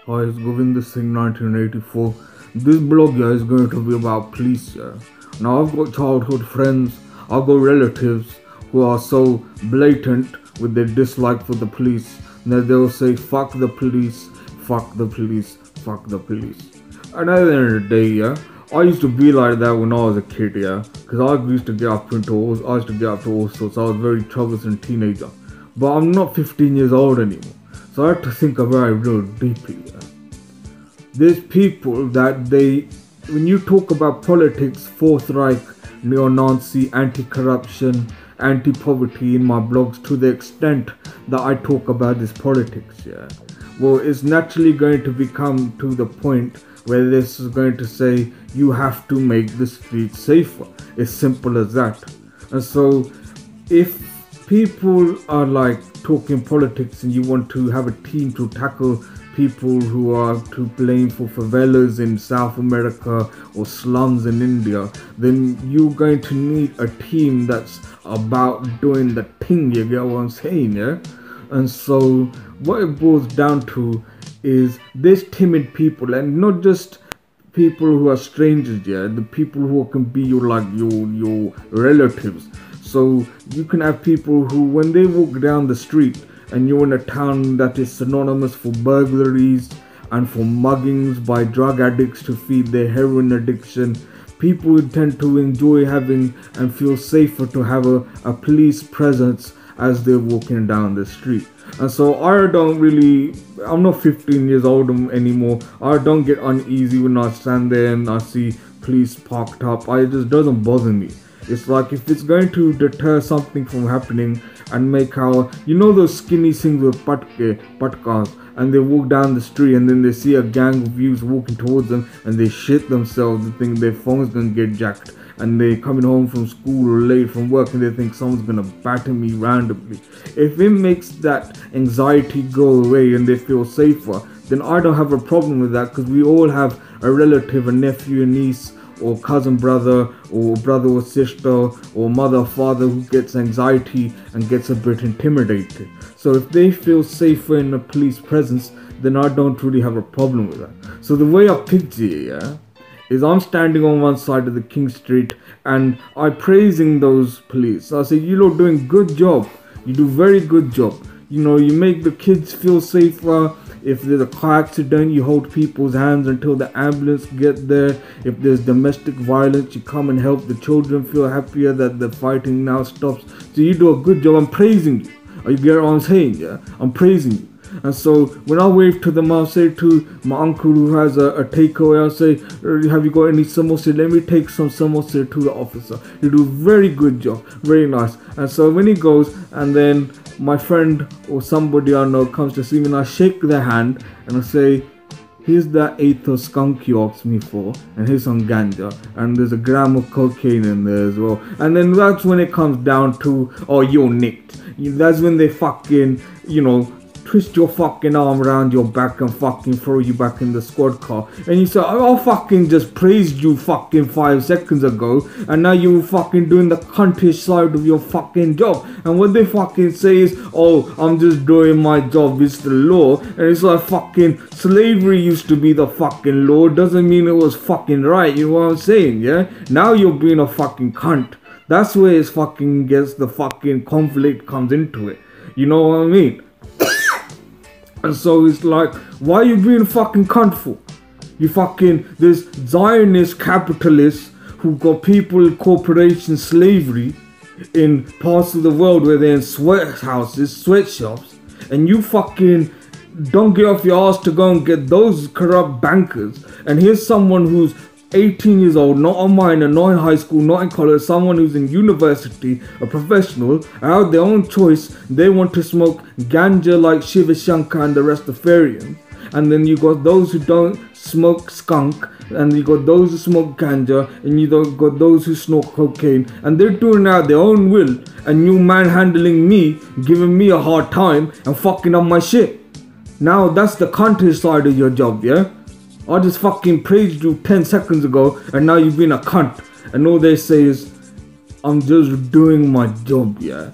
Hi, it's Govinda Singh 1984. This blog here is going to be about police here. Now I've got childhood friends, I've got relatives who are so blatant with their dislike for the police that they'll say fuck the police, fuck the police, fuck the police. And at the end of the day, yeah, I used to be like that when I was a kid, yeah, because I used to get up to all sorts. I was a very troublesome teenager. But I'm not 15 years old anymore. So I have to think about it real deeply. Yeah. There's people that when you talk about politics, Fourth Reich, neo-Nazi, anti-corruption, anti-poverty in my blogs to the extent that I talk about this politics, yeah. Well, it's naturally going to become to the point where this is going to say you have to make the streets safer. It's simple as that. And so if people are like talking politics and you want to have a team to tackle people who are to blame for favelas in South America or slums in India, then you're going to need a team that's about doing the thing, you get what I'm saying, yeah? And so what it boils down to is there's timid people, and not just people who are strangers, yeah, the people who can be your relatives. So you can have people who, when they walk down the street and you're in a town that is synonymous for burglaries and for muggings by drug addicts to feed their heroin addiction, people tend to enjoy having and feel safer to have a police presence as they're walking down the street. And so I'm not 15 years old anymore. I don't get uneasy when I stand there and I see police parked up. It just doesn't bother me. It's like if it's going to deter something from happening and make those skinny things with patkas, and they walk down the street and then they see a gang of youths walking towards them and they shit themselves. They think their phone's gonna get jacked, and they're coming home from school or late from work and they think someone's gonna batter me randomly. If it makes that anxiety go away and they feel safer, then I don't have a problem with that, because we all have a relative, a nephew, a niece, or cousin brother or sister or mother or father who gets anxiety and gets a bit intimidated. So if they feel safer in a police presence, then I don't really have a problem with that. So the way I picture it, yeah, is I'm standing on one side of the King Street and I'm praising those police. I say, you lot doing good job. You do very good job. You make the kids feel safer. If there's a car accident, you hold people's hands until the ambulance get there. If there's domestic violence, you come and help the children feel happier that the fighting now stops. So you do a good job. I'm praising you. You get what I'm saying? Yeah, I'm praising you. And so when I wave to them, I'll say to my uncle who has a takeaway, I'll say, have you got any samosa? Let me take some samosa to the officer. You do very good job. Very nice. And so when he goes, and then my friend or somebody I know comes to see me, and I shake their hand and I say, here's that eighth of skunk you asked me for, and here's some ganja, and there's a gram of cocaine in there as well. And then that's when it comes down to, oh, you're nicked. That's when they fucking, twist your fucking arm around your back and fucking throw you back in the squad car. And you say, I fucking just praised you fucking 5 seconds ago, and now you fucking doing the cuntish side of your fucking job. And what they fucking say is, oh, I'm just doing my job, it's the law. And it's like fucking slavery used to be the fucking law, doesn't mean it was fucking right, you know what I'm saying, yeah? Now you're being a fucking cunt. That's where it fucking gets, the fucking conflict comes into it. You know what I mean? And so it's like, why are you being fucking cunt for? There's Zionist capitalists who got people in corporation slavery in parts of the world where they're in sweatshops, and you fucking don't get off your ass to go and get those corrupt bankers. And here's someone who's 18 years old, not a minor, not in high school, not in college, someone who's in university, a professional, out their own choice, they want to smoke ganja like Shiva Shankar and the Rastafarians. And then you got those who don't smoke skunk, and you got those who smoke ganja, and you got those who snort cocaine, and they're doing it out their own will, and you manhandling me, giving me a hard time, and fucking up my shit. Now that's the contest side of your job, yeah? I just fucking praised you 10 seconds ago, and now you've been a cunt. And all they say is, I'm just doing my job, yeah?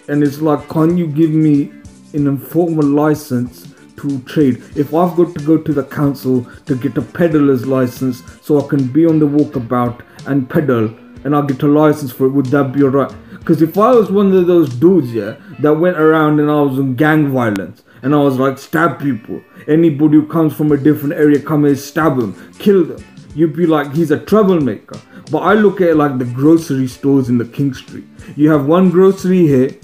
And it's like, can't you give me an informal license to trade. If I've got to go to the council to get a peddler's license so I can be on the walkabout and pedal, and I'll get a license for it, would that be alright? Because if I was one of those dudes, yeah, that went around and I was in gang violence, and I was like, stab people, anybody who comes from a different area, come here, stab them, kill them, you'd be like, he's a troublemaker. But I look at it like the grocery stores in the King Street. You have one grocery here,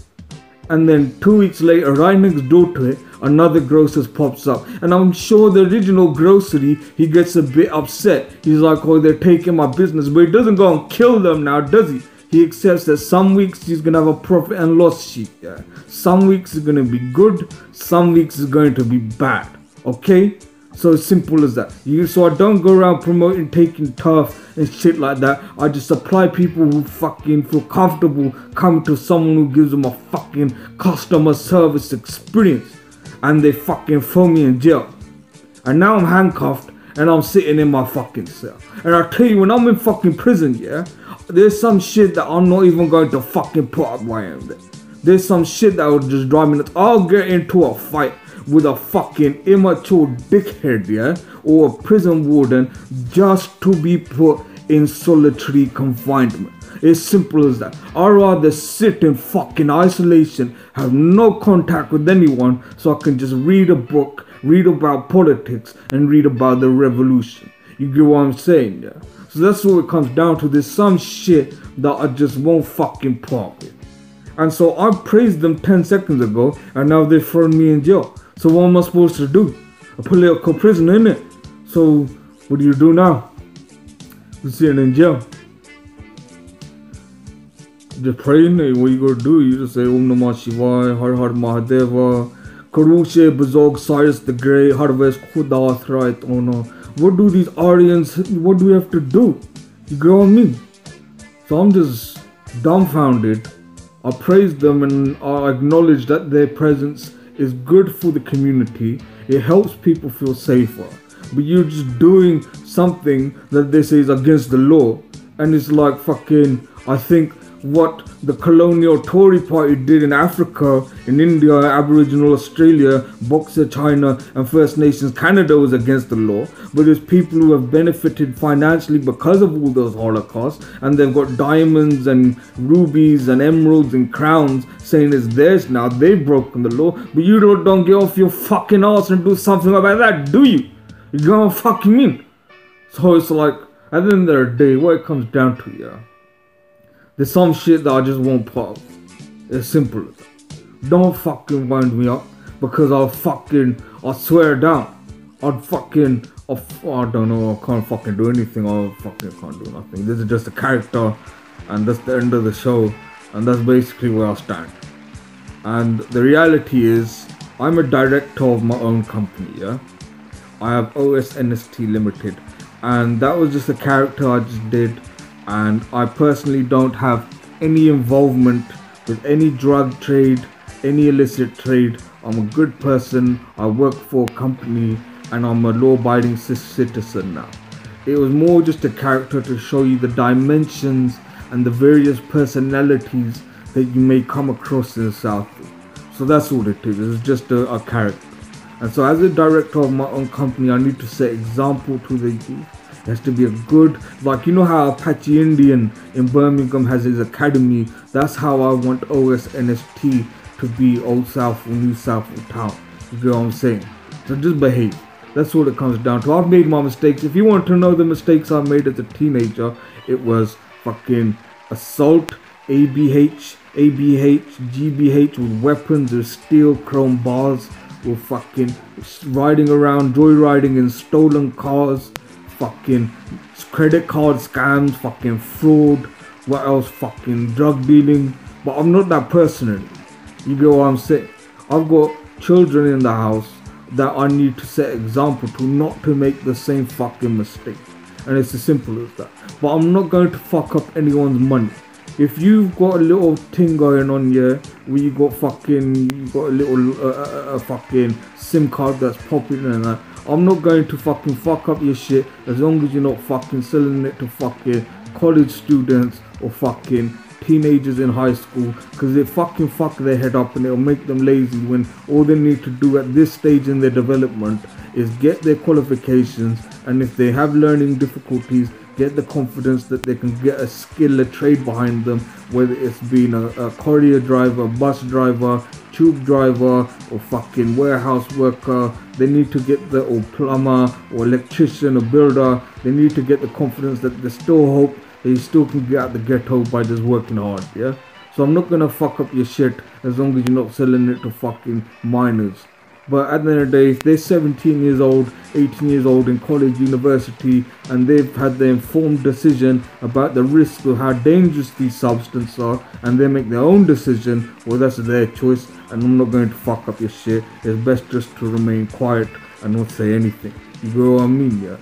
and then 2 weeks later, right next door to it, another grocer pops up. And I'm sure the original grocery, he gets a bit upset. He's like, oh, they're taking my business. But he doesn't go and kill them now, does he? He accepts that some weeks he's going to have a profit and loss sheet. Yeah? Some weeks is going to be good. Some weeks is going to be bad. Okay? So it's simple as that. So I don't go around promoting taking tough and shit like that. I just supply people who fucking feel comfortable coming to someone who gives them a fucking customer service experience. And they fucking throw me in jail. And now I'm handcuffed and I'm sitting in my fucking cell. And I tell you, when I'm in fucking prison, yeah, there's some shit that I'm not even going to fucking put up while I'm there. There's some shit that will just drive me nuts. I'll get into a fight with a fucking immature dickhead, yeah, or a prison warden just to be put in solitary confinement. It's simple as that. I'd rather sit in fucking isolation, have no contact with anyone, so I can just read a book, read about politics, and read about the revolution. You get what I'm saying, yeah? So that's what it comes down to. There's some shit that I just won't fucking part with. And so I praised them 10 seconds ago, and now they've thrown me in jail. So what am I supposed to do? A political prisoner, innit? So what do you do now? You're sitting in jail. Just praying, what you gotta do? You just say Om Namah Shivaya, Har Har Mahadeva, Karushe Bazog Cyrus the Great, Harvest Khuda Thright Ono. What do these Aryans, what do we have to do? You get what I mean? So I'm just dumbfounded. I praise them and I acknowledge that their presence is good for the community. It helps people feel safer. But you're just doing something that they say is against the law. And it's like fucking, I think what the colonial Tory party did in Africa, in India, Aboriginal Australia, Boxer China, and First Nations Canada was against the law. But there's people who have benefited financially because of all those holocausts, and they've got diamonds and rubies and emeralds and crowns saying it's theirs now. They've broken the law. But you don't get off your fucking ass and do something about that, do you? You know what I fucking mean? So it's like, at the end of the day, what it comes down to, yeah, there's some shit that I just won't put up. It's simple as that. Don't fucking wind me up, because I'll swear down. I don't know, I can't fucking do anything. I fucking can't do nothing. This is just a character, and that's the end of the show, and that's basically where I stand. And the reality is, I'm a director of my own company, yeah? I have OSNST Limited, and that was just a character I just did. And I personally don't have any involvement with any drug trade, any illicit trade. I'm a good person, I work for a company, and I'm a law-abiding citizen now. It was more just a character to show you the dimensions and the various personalities that you may come across in Southall. So that's all it is, it's just a character. And so as a director of my own company, I need to set example to the youth. It has to be a good, like, you know how Apache Indian in Birmingham has his academy. That's how I want OSNST to be Old Southall, New Southall town. You get what I'm saying? So just behave. That's what it comes down to. I've made my mistakes. If you want to know the mistakes I made as a teenager, it was fucking assault, ABH, GBH with weapons or steel chrome bars, or fucking riding around, joyriding in stolen cars, fucking credit card scams, fucking fraud, what else, fucking drug dealing. But I'm not that person anymore. You get what I'm saying? I've got children in the house that I need to set example to, not to make the same fucking mistake. And it's as simple as that. But I'm not going to fuck up anyone's money. If you've got a little thing going on here where you got a little fucking SIM card that's popping and that, I'm not going to fucking fuck up your shit as long as you're not fucking selling it to fucking college students or fucking teenagers in high school, because they fucking fuck their head up and it'll make them lazy when all they need to do at this stage in their development is get their qualifications, and if they have learning difficulties, get the confidence that they can get a skill, a trade behind them, whether it's being a courier driver, bus driver, tube driver, or fucking warehouse worker. They need to get or plumber, or electrician, or builder. They need to get the confidence that there's still hope, that you still can get out the ghetto by just working hard, yeah? So I'm not gonna fuck up your shit as long as you're not selling it to fucking minors. But at the end of the day, if they're 17 years old, 18 years old in college, university, and they've had the informed decision about the risks of how dangerous these substances are, and they make their own decision, well, that's their choice, and I'm not going to fuck up your shit. It's best just to remain quiet and not say anything. You know what I mean, yeah?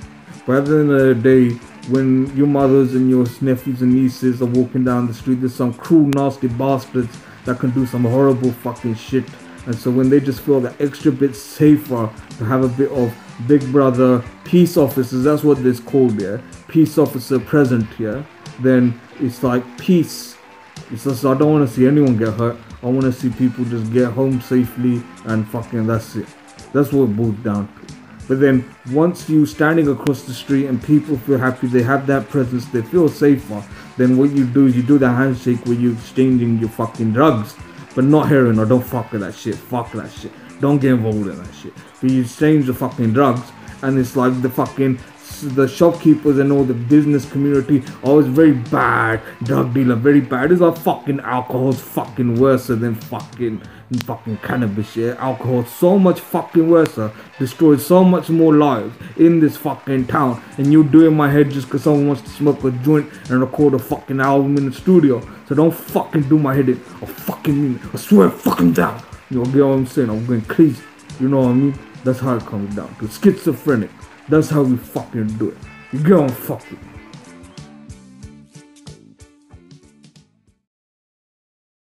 But at the end of the day, when your mothers and your nephews and nieces are walking down the street, there's some cruel, nasty bastards that can do some horrible fucking shit. And so when they just feel that extra bit safer to have a bit of big brother peace officers, that's what it's called, yeah, peace officer present, yeah, then it's like peace. It's just, I don't want to see anyone get hurt. I want to see people just get home safely, and fucking that's it. That's what it boils down to. But then once you standing across the street and people feel happy, they have that presence, they feel safer, then what you do is you do the handshake where you're exchanging your fucking drugs. But not heroin, or don't fuck with that shit. Fuck that shit. Don't get involved in that shit. But you exchange the fucking drugs, and it's like the shopkeepers and all the business community, oh, it's very bad. Drug dealer, very bad. It's like fucking alcohol's fucking worse than fucking cannabis, yeah. Alcohol's so much fucking worse. Destroys so much more lives in this fucking town. And you do in my head just because someone wants to smoke a joint and record a fucking album in the studio. So don't fucking do my head in. I fucking mean it. I swear fucking down. You know, get what I'm saying? I'm going crazy. You know what I mean? That's how it comes down to schizophrenic. That's how we fucking do it. You get what I'm fucking.